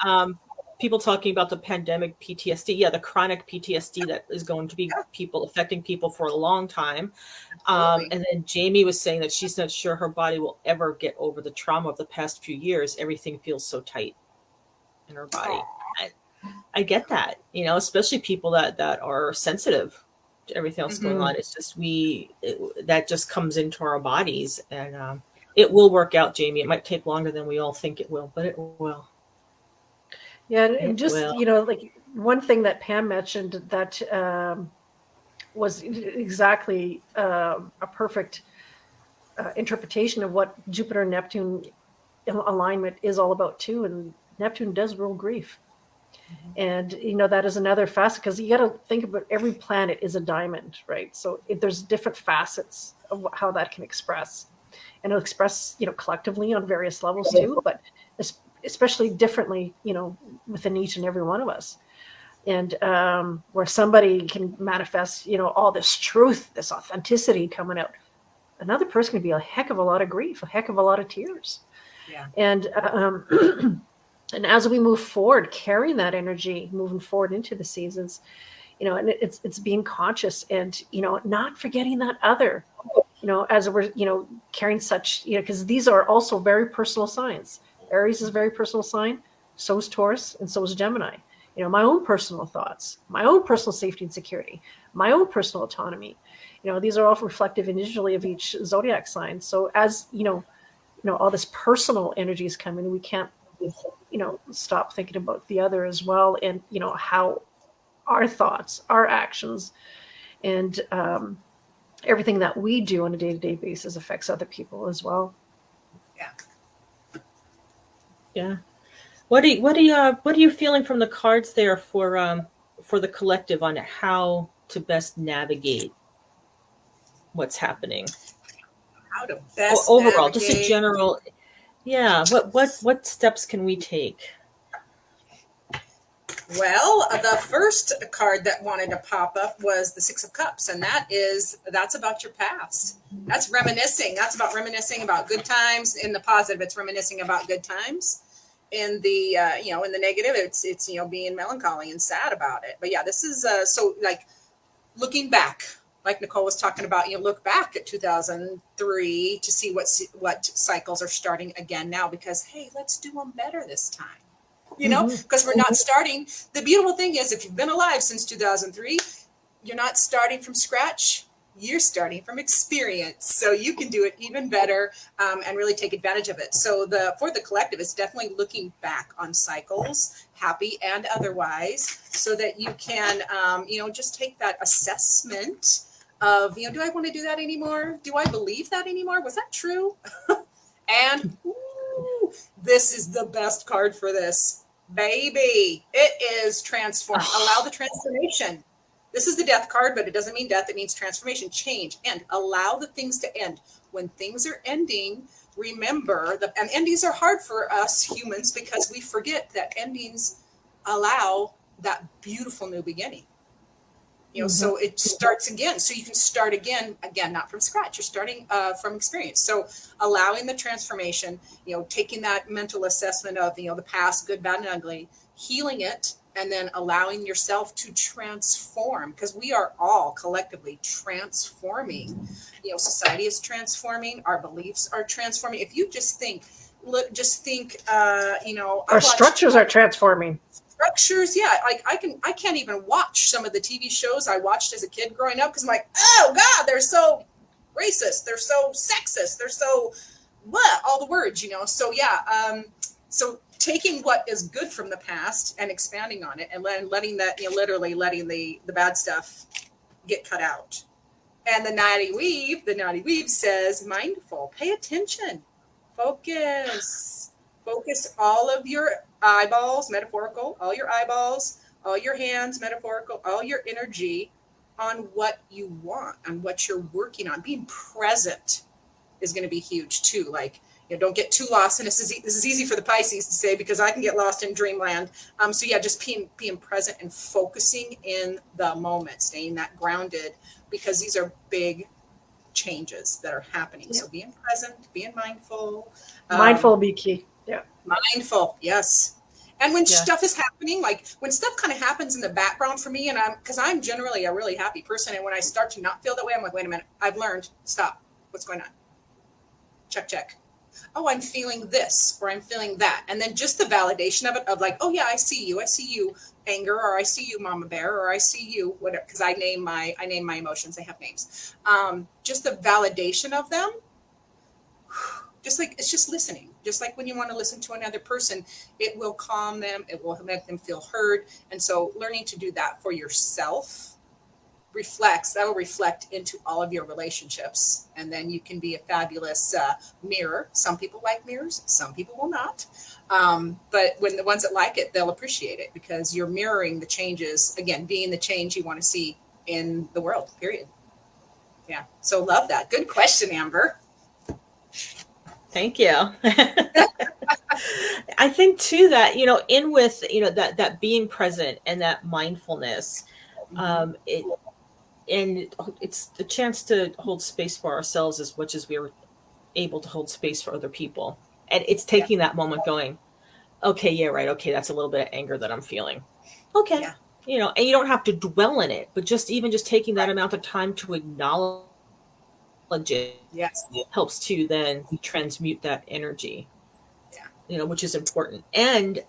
people talking about the pandemic PTSD. Yeah, the chronic PTSD that is going to be affecting people for a long time. And then Jamie was saying that she's not sure her body will ever get over the trauma of the past few years. Everything feels so tight in her body. I get that, you know, especially people that are sensitive to everything else going on. It's just that just comes into our bodies, and it will work out, Jamie. It might take longer than we all think it will, but it will.
Yeah, and just, you know, like one thing that Pam mentioned that was exactly a perfect interpretation of what Jupiter and Neptune alignment is all about too. And Neptune does rule grief. And, you know, that is another facet, because you got to think about every planet is a diamond, right? So there's different facets of how that can express. And it'll express, you know, collectively on various levels too, but especially differently, you know, within each and every one of us. And where somebody can manifest, you know, all this truth, this authenticity coming out, another person can be a heck of a lot of grief, a heck of a lot of tears.
Yeah.
And and as we move forward, carrying that energy, moving forward into the seasons, you know, and it's being conscious and, you know, not forgetting that other, you know, as we're, you know, carrying such, you know, because these are also very personal signs. Aries is a very personal sign. So is Taurus, and so is Gemini. You know, my own personal thoughts, my own personal safety and security, my own personal autonomy. You know, these are all reflective individually of each zodiac sign. So as, you know, all this personal energies come in, we can't, you know, stop thinking about the other as well, and, you know, how our thoughts, our actions, and everything that we do on a day-to-day basis affects other people as well.
Yeah. What are you feeling from the cards there for the collective on how to best navigate what's happening?
How to best
overall,
navigate.
just a general. Yeah. What steps can we take?
Well, the first card that wanted to pop up was the Six of Cups, and that's about your past. That's reminiscing. That's about reminiscing about good times. In the positive, it's reminiscing about good times. In the you know, in the negative, it's you know, being melancholy and sad about it. But yeah, this is so like looking back, like Nicole was talking about. You know, look back at 2003 to see what cycles are starting again now, because hey, let's do them better this time. You know, because we're not starting. The beautiful thing is, if you've been alive since 2003, you're not starting from scratch. You're starting from experience. So you can do it even better and really take advantage of it. So for the collective, it's definitely looking back on cycles, happy and otherwise, so that you can, you know, just take that assessment of, you know, do I want to do that anymore? Do I believe that anymore? Was that true? And this is the best card for this, baby. It is transform. Allow the transformation. This is the death card, but it doesn't mean death. It means transformation, change, and allow the things to end. When things are ending, remember and endings are hard for us humans because we forget that endings allow that beautiful new beginning. You know, so it starts again. So you can start again, not from scratch. You're starting from experience. So allowing the transformation, you know, taking that mental assessment of, you know, the past, good, bad, and ugly, healing it, and then allowing yourself to transform, because we are all collectively transforming. You know, society is transforming. Our beliefs are transforming. If you just think, you know,
our structures are transforming.
Structures, yeah. Like I can't even watch some of the TV shows I watched as a kid growing up because I'm like, oh God, they're so racist, they're so sexist, they're so what, all the words, you know. So yeah, so taking what is good from the past and expanding on it, and letting that, you know, literally letting the bad stuff get cut out, And the naughty weave says, mindful, pay attention, focus all of your eyeballs, metaphorical, all your eyeballs, all your hands, metaphorical, all your energy on what you want, on what you're working on. Being present is going to be huge too. Like, don't get too lost. And this is easy for the Pisces to say, because I can get lost in dreamland. So yeah, just being present and focusing in the moment, staying that grounded, because these are big changes that are happening. So being present, being mindful.
Mindful will be key. Yeah.
Mindful. Yes. And when stuff is happening, like when stuff kind of happens in the background for me, and I'm generally a really happy person. And when I start to not feel that way, I'm like, wait a minute, I've learned, stop. What's going on? Check. Oh, I'm feeling this, or I'm feeling that. And then just the validation of it, of like, oh yeah, I see you, anger, or I see you, mama bear, or I see you, whatever, because I name my emotions. They have names. Just the validation of them, just like, it's just listening. Just like when you want to listen to another person, it will calm them, it will make them feel heard. And so learning to do that for yourself will reflect into all of your relationships. And then you can be a fabulous mirror. Some people like mirrors, some people will not. But when the ones that like it, they'll appreciate it, because you're mirroring the changes, again, being the change you want to see in the world, period. Yeah. So love that. Good question, Amber.
Thank you. I think too that, in with, that being present and that mindfulness, it's the chance to hold space for ourselves as much as we are able to hold space for other people. And it's taking that moment going, okay, yeah, right. Okay. That's a little bit of anger that I'm feeling. Okay. Yeah. And you don't have to dwell in it, but just taking that amount of time to acknowledge it helps to then transmute that energy, which is important. And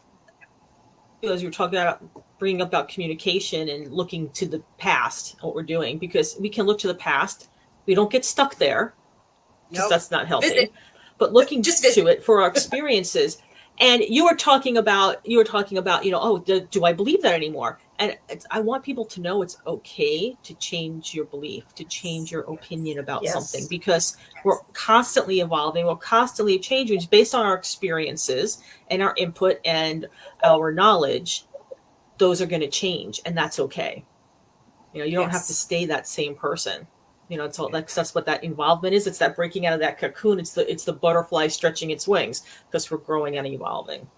as you were talking about, bringing up about communication and looking to the past, what we're doing, because we can look to the past. We don't get stuck there, because that's not healthy, but looking to it for our experiences. And you were talking about, do I believe that anymore? And I want people to know it's okay to change your belief, to change your opinion about something, because we're constantly evolving, we're constantly changing based on our experiences and our input and our knowledge. Those are going to change, and that's okay. You don't have to stay that same person. It's all that's what that involvement is. It's that breaking out of that cocoon. It's the butterfly stretching its wings, because we're growing and evolving.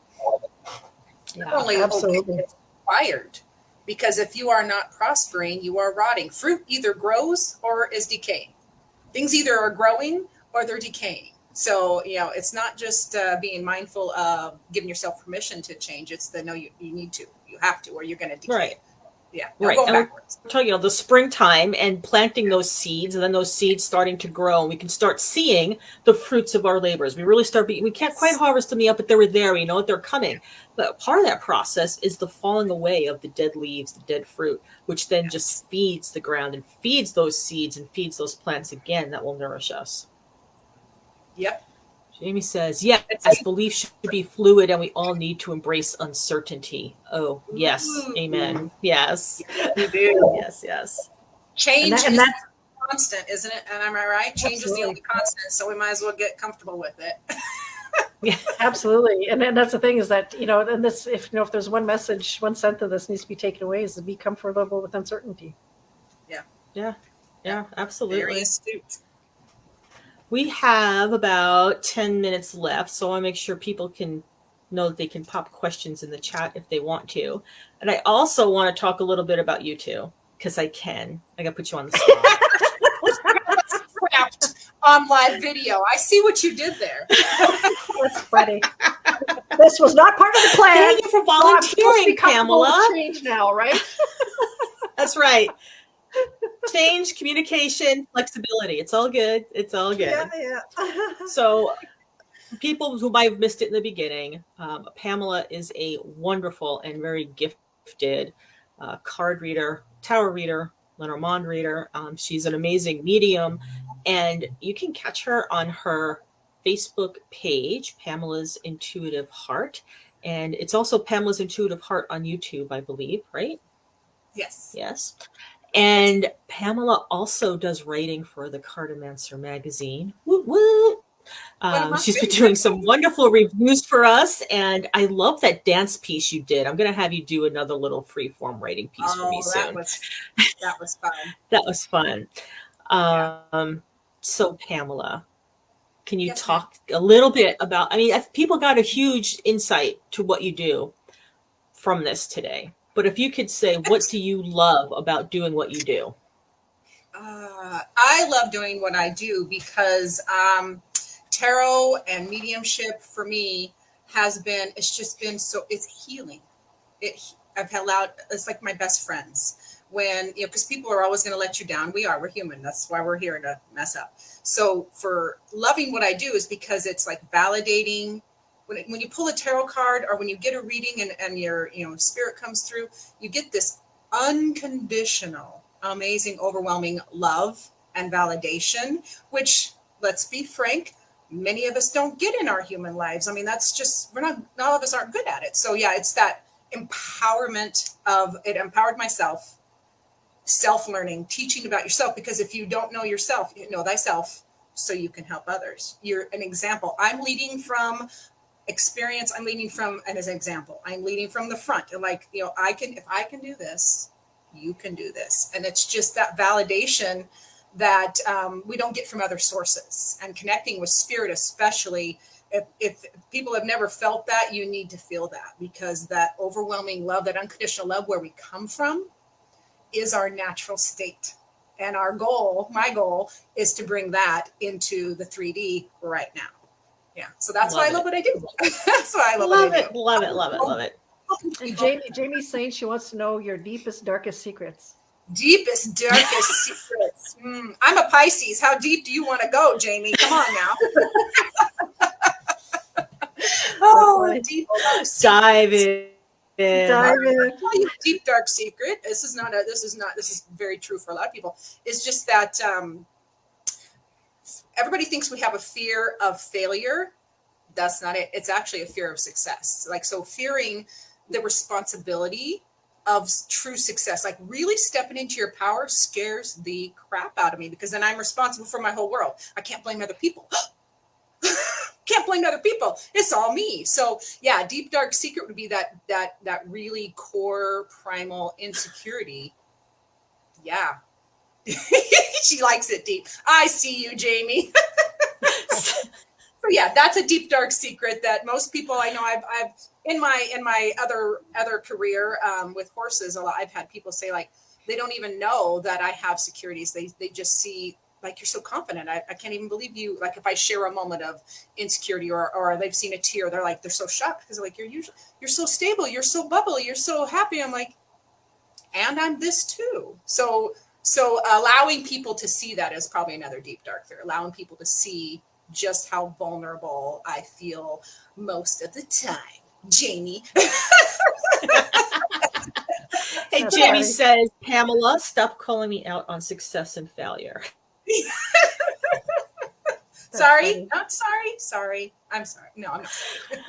Yeah, absolutely. It's required, because if you are not prospering, you are rotting. Fruit either grows or is decaying. Things either are growing or they're decaying. So, it's not just being mindful of giving yourself permission to change. It's no, you need to, you have to, or you're going to decay.
Right.
Yeah.
Right. And backwards. We're talking, the springtime and planting those seeds, and then those seeds starting to grow, and we can start seeing the fruits of our labors. We really we can't quite harvest them yet, but they were there. We know that they're coming. But part of that process is the falling away of the dead leaves, the dead fruit, which then just feeds the ground and feeds those seeds and feeds those plants again that will nourish us.
Yep.
Jamie says, yes, belief should be fluid, and we all need to embrace uncertainty. Oh, yes. Amen. Yes.
We do.
Yes.
Change is constant, isn't it? And am I right? Change is the only constant, so we might as well get comfortable with it.
Yeah, absolutely. And that's the thing, is that, and this, if there's one message, one cent of this needs to be taken away, is to be comfortable with uncertainty.
Yeah, absolutely.
Very astute.
We have about 10 minutes left, so I want to make sure people can know that they can pop questions in the chat if they want to. And I also want to talk a little bit about you two, because I got to put you on the spot.
Scrapped on live video. I see what you did there.
That's funny. This was not part of the plan.
Thank you for volunteering, Pamela.
Change now, right?
That's right. Change, communication, flexibility. It's all good.
Yeah.
So people who might have missed it in the beginning, Pamela is a wonderful and very gifted card reader, tarot reader, Lenormand reader. She's an amazing medium, and you can catch her on her Facebook page, Pamela's Intuitive Heart. And it's also Pamela's Intuitive Heart on YouTube, I believe, right?
Yes.
And Pamela also does writing for the Cartomancer magazine. Woo woo.
One of my
She's been
favorites.
doing some wonderful reviews for us, and I love that dance piece you did. I'm going to have you do another little freeform writing piece for me soon.
That was fun.
That was fun.
Yeah.
So Pamela, can you
Yes,
talk a little bit about, I mean, people got a huge insight to what you do from this today, but if you could say, what do you love about doing what you do?
I love doing what I do because tarot and mediumship for me it's just been so, it's healing. It's like my best friends when, because people are always going to let you down. We're human. That's why we're here, to mess up. So for loving what I do is because it's like validating. When you pull a tarot card or when you get a reading and your, spirit comes through, you get this unconditional, amazing, overwhelming love and validation, which, let's be frank, many of us don't get in our human lives. I mean, that's just, all of us aren't good at it. So yeah, it's that empowerment it empowered myself, self-learning, teaching about yourself, because if you don't know yourself, you know thyself, so you can help others. You're an example. I'm leading from experience. I'm leading from, and as an example, I'm leading from the front. And like, if I can do this, you can do this. And it's just that validation that we don't get from other sources. And connecting with spirit, especially if people have never felt that, you need to feel that, because that overwhelming love, that unconditional love, where we come from, is our natural state. And my goal is to bring that into the 3D right now. Yeah. So that's why I love what I do. That's why I love what I do.
Love it.
And Jamie's saying she wants to know your deepest, darkest secrets.
Deepest, darkest secrets. I'm a Pisces. How deep do you want to go, Jamie? Come on now. Deep dark secrets.
Dive in.
I'll tell you a deep dark secret. This is very true for a lot of people. It's just that everybody thinks we have a fear of failure. That's not it. It's actually a fear of success. So fearing the responsibility of true success, like really stepping into your power, scares the crap out of me, because then I'm responsible for my whole world. I can't blame other people. Can't blame other people. It's all me. So yeah, deep dark secret would be that really core primal insecurity. Yeah. She likes it deep. I see you, Jamie. So yeah, that's a deep dark secret that most people I know. I've in my other career with horses, a lot. I've had people say, like, they don't even know that I have securities. They just see, like, you're so confident. I can't even believe you. Like, if I share a moment of insecurity or they've seen a tear, they're so shocked, because like, you're so stable, you're so bubbly, you're so happy. I'm like, and I'm this too. So allowing people to see that is probably another deep dark fear. Allowing people to see just how vulnerable I feel most of the time. Jamie.
Hey, Jamie says, Pamela, stop calling me out on success and failure.
Sorry. I'm sorry. I'm sorry. No, I'm not sorry.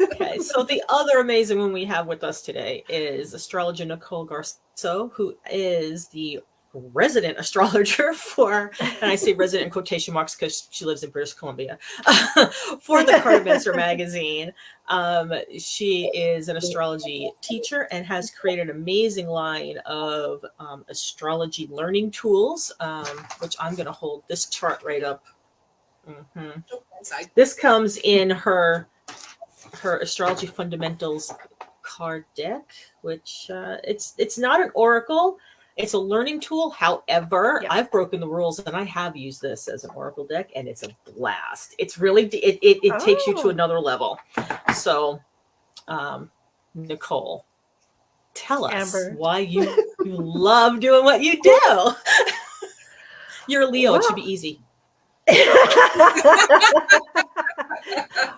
Okay, so the other amazing one we have with us today is astrologer Nicole Garceau, who is the resident astrologer for, and I say resident in quotation marks because she lives in British Columbia, for the Cartomancer magazine. She is an astrology teacher and has created an amazing line of astrology learning tools, which I'm going to hold this chart right up. Mm-hmm. This comes in her astrology fundamentals card deck, which it's not an oracle. It's a learning tool. However, I've broken the rules and I have used this as an oracle deck, and it's a blast. It's really, it takes you to another level. So, Nicole, tell us why you love doing what you do. You're a Leo. It should be easy.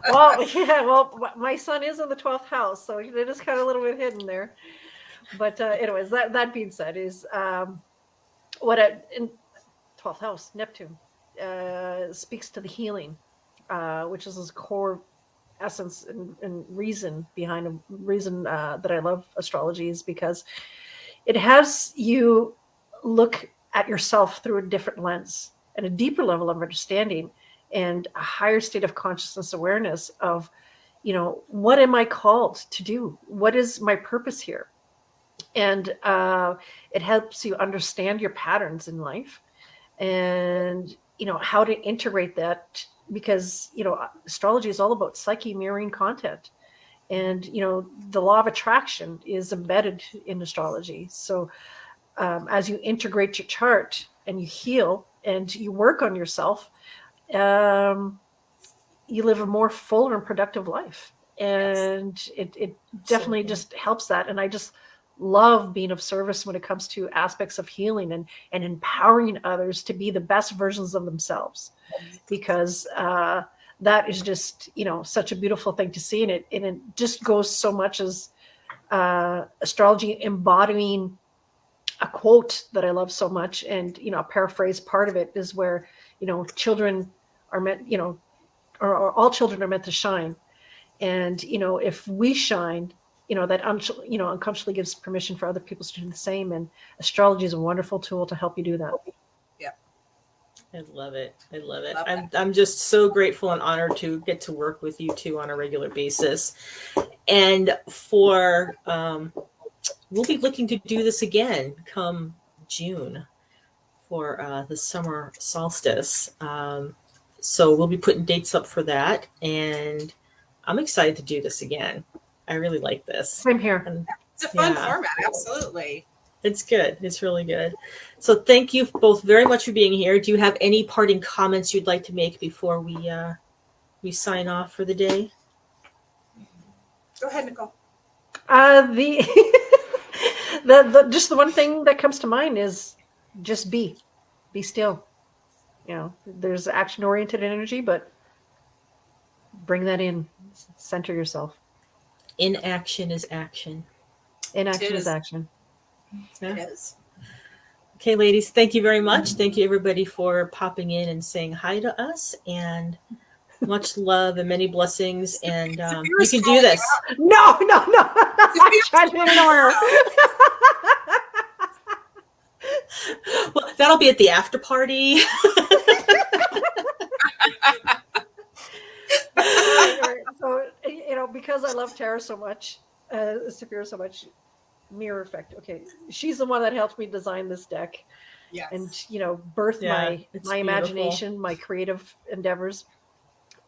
Well, my son is in the 12th house, so it is kind of a little bit hidden there. But anyways, that being said, is in 12th house, Neptune speaks to the healing, which is his core essence and reason behind that I love astrology, is because it has you look at yourself through a different lens and a deeper level of understanding and a higher state of consciousness awareness of, what am I called to do? What is my purpose here? And it helps you understand your patterns in life and, how to integrate that, because, astrology is all about psyche mirroring content. And, the law of attraction is embedded in astrology. So as you integrate your chart and you heal and you work on yourself, you live a more fuller and productive life. And it definitely just helps that. And I just love being of service when it comes to aspects of healing and empowering others to be the best versions of themselves, because that is just, such a beautiful thing to see. And it just goes so much as astrology embodying a quote that I love so much. And, a paraphrase part of it is where, children are meant, or all children are meant to shine. And, if we shine, that unconsciously gives permission for other people to do the same. And astrology is a wonderful tool to help you do that.
Yeah.
I love it. I love it.
Love
I'm just so grateful and honored to get to work with you two on a regular basis. And for, we'll be looking to do this again come June for the summer solstice. So we'll be putting dates up for that. And I'm excited to do this again. I really like this.
Same here.
And
It's a fun format. Absolutely.
it's good. It's really good. So thank you both very much for being here. Do you have any parting comments you'd like to make before we sign off for the day?
Go ahead, Nicole.
Just the one thing that comes to mind is just be still. There's action-oriented energy, but bring that in, center yourself.
Inaction is action.
Inaction is action.
Yeah.
It is.
Okay, ladies, thank you very much. Thank you, everybody, for popping in and saying hi to us. And much love and many blessings. And you can do this.
No. I tried to ignore her.
Well, that'll be at the after party.
So, because I love Tara so much, Saphira so much, mirror effect. Okay, she's the one that helped me design this deck.
Yes.
And birth my
beautiful.
imagination, my creative endeavors.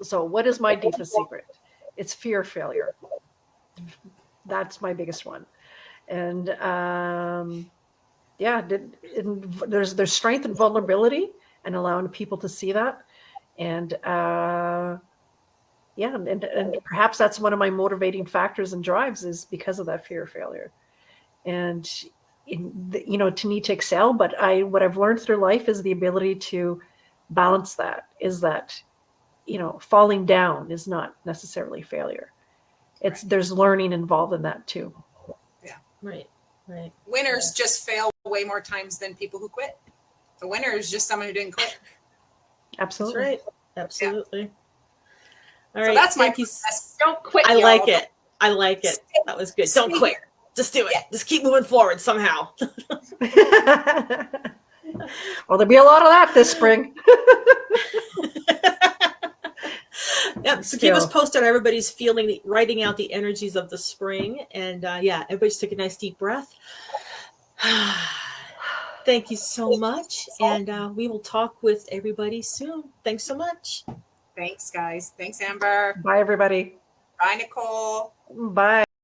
So what is my deepest secret? It's fear of failure. That's my biggest one. And there's strength and vulnerability, and allowing people to see that. And and perhaps that's one of my motivating factors and drives, is because of that fear of failure. And to need to excel, but what I've learned through life is the ability to balance that. Is that falling down is not necessarily failure. There's learning involved in that too.
Yeah.
Right.
Winners just fail way more times than people who quit. The winner is just someone who didn't quit.
Absolutely.
That's right. Absolutely.
Yeah.
All right.
So that's my don't quit.
I
y'all.
like it. I like it. That was good. Don't
Stay
quit.
here.
Just do it.
Yeah.
Just keep moving forward somehow.
Well, there'll be a lot of that this spring.
Yep. So keep us posted on everybody's feeling, writing out the energies of the spring. And everybody just take a nice deep breath. Thank you so much. And we will talk with everybody soon. Thanks so much.
Thanks, guys. Thanks, Amber.
Bye, everybody.
Bye, Nicole.
Bye.